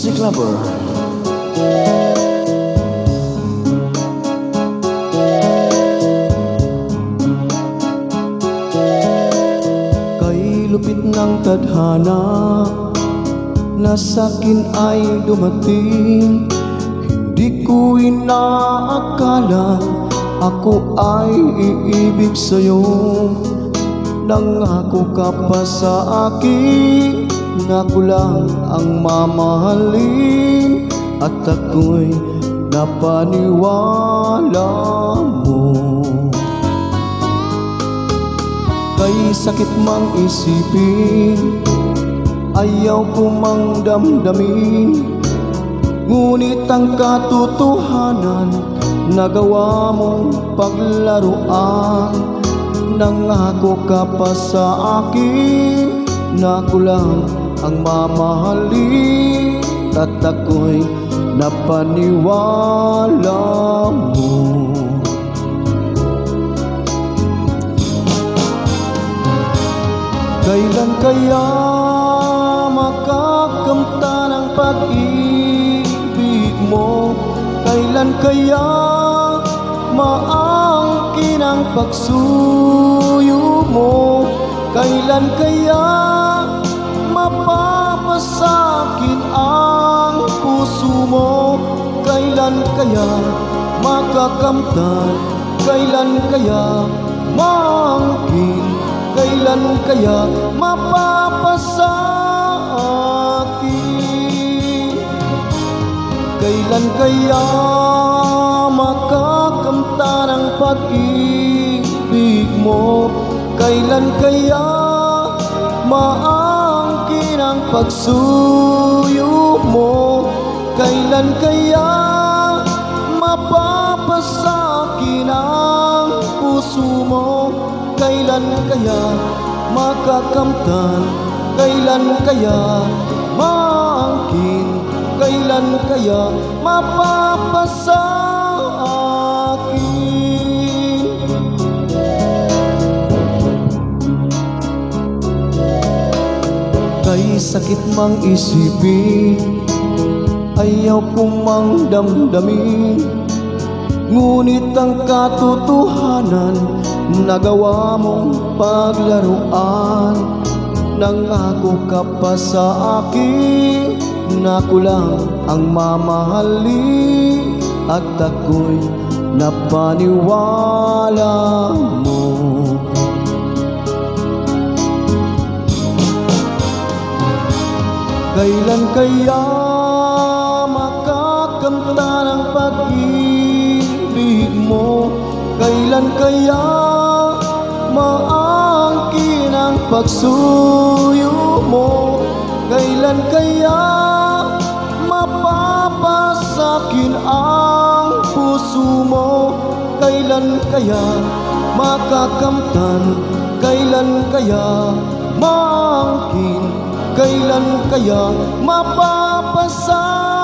Music Lover. Kay lupit ng tadhana na sa'kin ay dumating, hindi ko inaakala ako ay iibig sa'yo. Nangako ka pa sa akin na ako lang ang mamahalin, at ako'y napaniwala mo. Kay sakit mang isipin, ayaw ko mang damdamin, ngunit ang katotohanan nagawa mong paglaruan. Nangako ka pa sa akin na ako lang ang mamahalin, at ako'y napaniwala mo. Kailan kaya makakamta ng pag-ibig mo? Kailan kaya maangkin ang pagsuyo mo? Kailan kaya mapapasakin ang puso mo? Kailan kaya makakamtan? Kailan kaya maangkin? Kailan kaya mapapasakin? Kailan kaya makakamta ng pag-ibig mo? Kailan kaya maangkin ang pagsuyo mo? Kailan kaya mapapasakin ang puso mo? Kailan kaya makakamtan? Kailan kaya maangkin? Kailan kaya mapapasakin? Kay sakit mang isipin, ayaw ko mang damdamin, ngunit ang katotohanan nagawa mong paglaruan. Nangako ka pa sa akin na ako lang ang mamahalin, at ako'y napaniwala mo. Kailan kaya makakamta ng pag-ibig mo? Kailan kaya maangkin ang pagsuyo mo? Kailan kaya mapapasakin ang puso mo? Kailan kaya makakamtan? Kailan kaya maangkin? Kailan kaya mapapasakin?